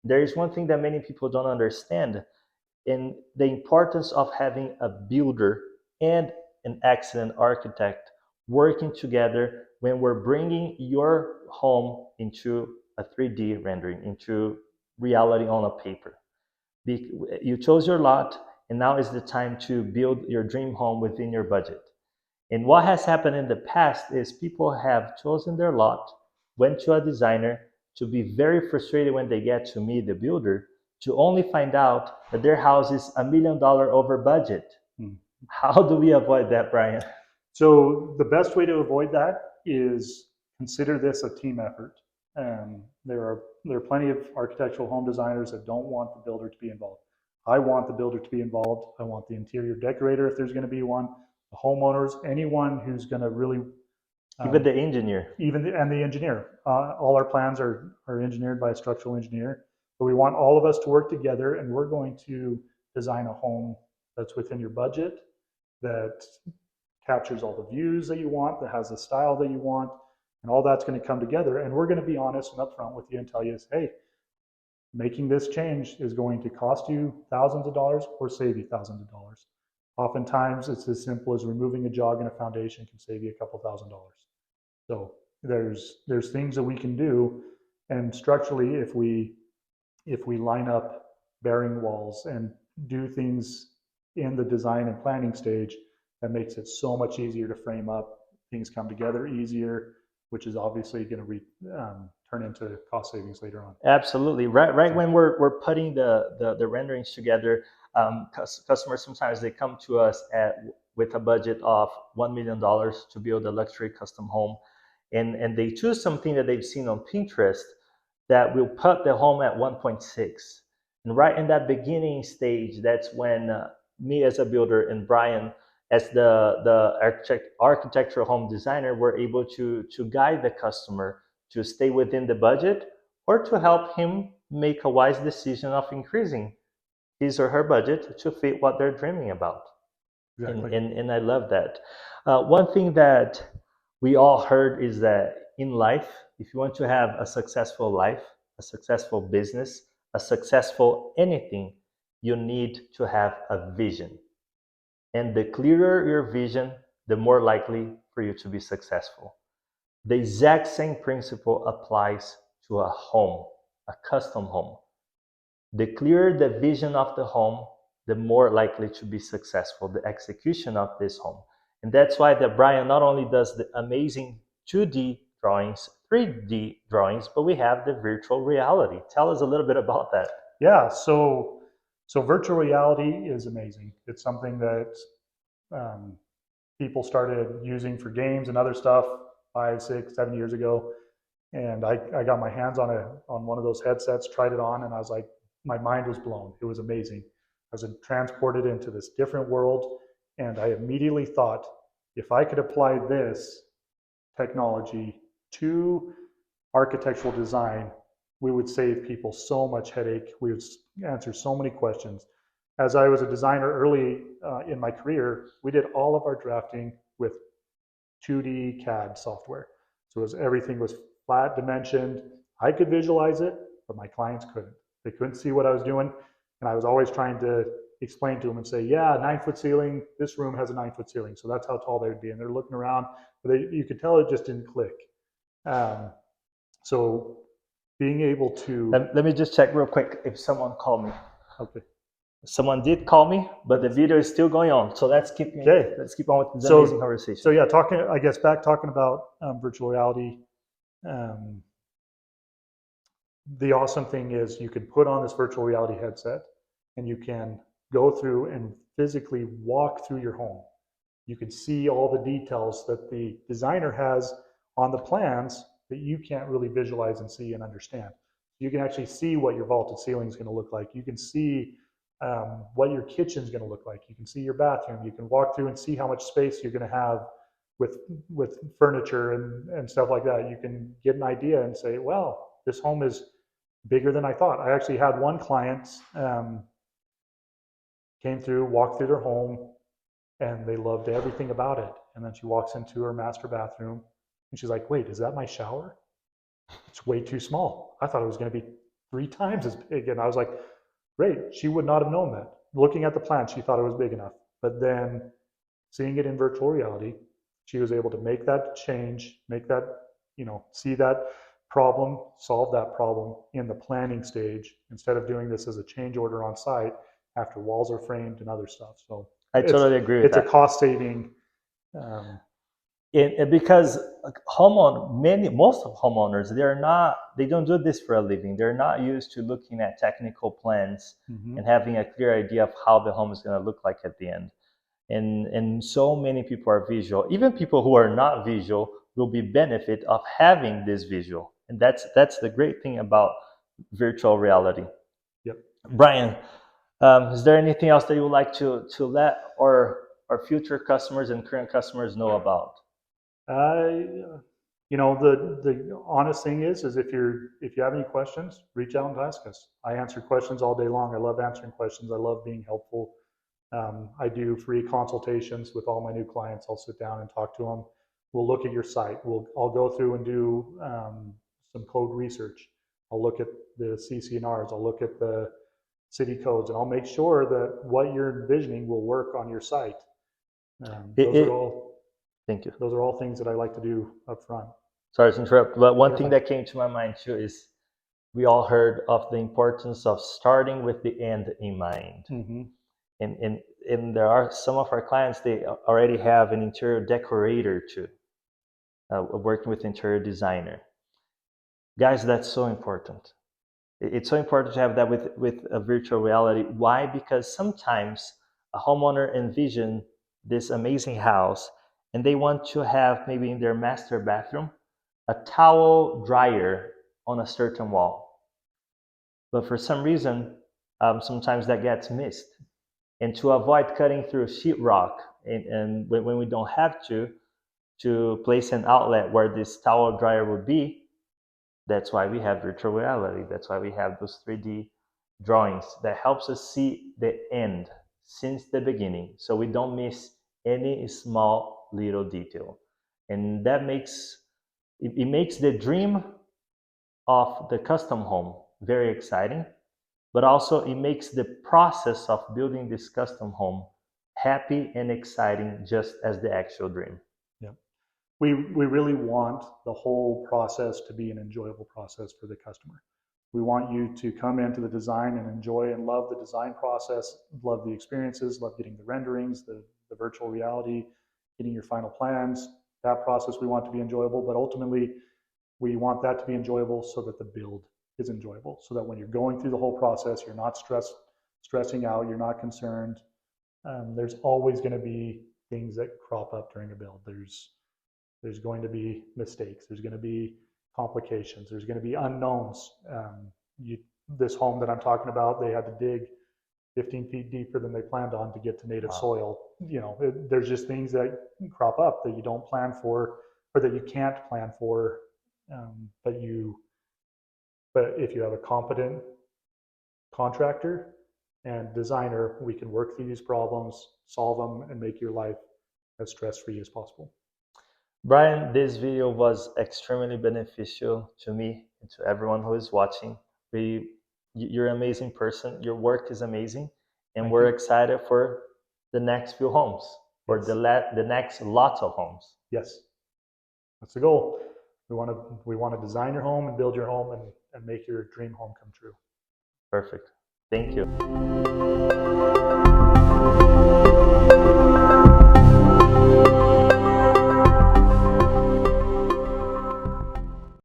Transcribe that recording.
There is one thing that many people don't understand, and the importance of having a builder and an excellent architect working together when we're bringing your home into a 3D rendering, into reality on a paper. You chose your lot, and now is the time to build your dream home within your budget. And what has happened in the past is people have chosen their lot, went to a designer to be very frustrated when they get to meet the builder, to only find out that their house is $1 million over budget. How do we avoid that, Brian? So the best way to avoid that is consider this a team effort. There are plenty of architectural home designers that don't want the builder to be involved. I want the builder to be involved. I want the interior decorator, if there's going to be one, the homeowners, anyone who's going to really Even the engineer. and the engineer. All our plans are engineered by a structural engineer, but we want all of us to work together, and we're going to design a home that's within your budget, that captures all the views that you want, that has the style that you want, and all that's going to come together. And we're going to be honest and upfront with you and tell you, hey, making this change is going to cost you thousands of dollars or save you thousands of dollars. Oftentimes, it's as simple as removing a jog in a foundation can save you a couple $1,000s. So there's things that we can do, and structurally, if we line up bearing walls and do things in the design and planning stage, that makes it so much easier to frame up. Things come together easier, which is obviously going to turn into cost savings later on. Absolutely. Right when we're putting the renderings together, customers sometimes they come to us with a budget of $1 million to build a luxury custom home, and they choose something that they've seen on Pinterest that will put the home at 1.6. And right in that beginning stage, that's when me as a builder and Brian as the architectural home designer were able to guide the customer to stay within the budget, or to help him make a wise decision of increasing his or her budget to fit what they're dreaming about. Exactly. And I love that. One thing that we all heard is that in life, if you want to have a successful life, a successful business, a successful anything, you need to have a vision. And the clearer your vision, the more likely for you to be successful. The exact same principle applies to a home, a custom home. The clearer the vision of the home, the more likely to be successful, the execution of this home. And that's why that Brian not only does the amazing 2D drawings, 3D drawings, but we have the virtual reality. Tell us a little bit about that. Yeah, so virtual reality is amazing. It's something that people started using for games and other stuff 5, 6, 7 years ago. And I got my hands on one of those headsets, tried it on, and I was like, my mind was blown. It was amazing. I was transported into this different world, and I immediately thought, if I could apply this technology to architectural design, we would save people so much headache. We would answer so many questions. As I was a designer early in my career, we did all of our drafting with 2D CAD software. So everything was flat dimensioned. I could visualize it, but my clients couldn't. They couldn't see what I was doing. And I was always trying to explain to them and say, yeah, 9-foot ceiling, this room has a 9-foot ceiling. So that's how tall they would be. And they're looking around, but you could tell it just didn't click. So being able to... Let me just check real quick if someone called me. Okay. Someone did call me, but the video is still going on. So let's keep on with the amazing conversation. So yeah, talking about virtual reality. The awesome thing is you can put on this virtual reality headset and you can go through and physically walk through your home. You can see all the details that the designer has on the plans that you can't really visualize and see and understand. You can actually see what your vaulted ceiling is going to look like. You can see what your kitchen is going to look like. You can see your bathroom. You can walk through and see how much space you're going to have with furniture and stuff like that. You can get an idea and say, well, this home is bigger than I thought. I actually had one client came through, walked through their home, and they loved everything about it. And then she walks into her master bathroom and she's like, wait, is that my shower? It's way too small. I thought it was going to be 3 times as big. And I was like, great. She would not have known that. Looking at the plan, she thought it was big enough. But then seeing it in virtual reality, she was able to make that change, make that, see that problem, solve that problem in the planning stage instead of doing this as a change order on site after walls are framed and other stuff. So I totally agree with it's a that. cost saving. Um, Because most of homeowners, they don't do this for a living. They're not used to looking at technical plans mhm. and having a clear idea of how the home is going to look like at the end. And so many people are visual. Even people who are not visual will be benefit of having this visual. And that's the great thing about virtual reality. Yep. Brian, is there anything else that you would like to let our future customers and current customers know about? The honest thing is if you have any questions, reach out and ask us. I answer questions all day long. I love answering questions. I love being helpful. I do free consultations with all my new clients. I'll sit down and talk to them. We'll look at your site. I'll go through and do some code research. I'll look at the CCNRs. I'll look at the city codes, and I'll make sure that what you're envisioning will work on your site. It, Those are it, all Thank you. those are all things that I like to do up front. Sorry to interrupt, but one You're thing fine. that came to my mind too is we all heard of the importance of starting with the end in mind. Mm-hmm. And there are some of our clients, they already have an interior decorator too, working with interior designer. Guys, that's so important. It's so important to have that with a virtual reality. Why? Because sometimes a homeowner envision this amazing house and they want to have maybe in their master bathroom a towel dryer on a certain wall. But for some reason, sometimes that gets missed. And to avoid cutting through sheetrock, and when we don't have to place an outlet where this towel dryer would be, that's why we have virtual reality. That's why we have those 3D drawings that helps us see the end since the beginning, so we don't miss any small little detail. And that makes it makes the dream of the custom home very exciting, but also it makes the process of building this custom home happy and exciting just as the actual dream. Yeah. We really want the whole process to be an enjoyable process for the customer. We want you to come into the design and enjoy and love the design process, love the experiences, love getting the renderings, the virtual reality, getting your final plans. That process we want to be enjoyable, but ultimately we want that to be enjoyable so that the build is enjoyable, so that when you're going through the whole process, you're not stressing out, you're not concerned. There's always going to be things that crop up during a build. There's going to be mistakes. There's going to be complications. There's going to be unknowns. This home that I'm talking about, they had to dig 15 feet deeper than they planned on to get to native soil. There's just things that crop up that you don't plan for, or that you can't plan for. But if you have a competent contractor and designer, we can work through these problems, solve them, and make your life as stress-free as possible. Brian, this video was extremely beneficial to me and to everyone who is watching. You're an amazing person. Your work is amazing, and Thank we're you. excited for the next few homes, or Yes. the next lots of homes. Yes, that's the goal. We want to design your home and build your home and make your dream home come true. Perfect. Thank you.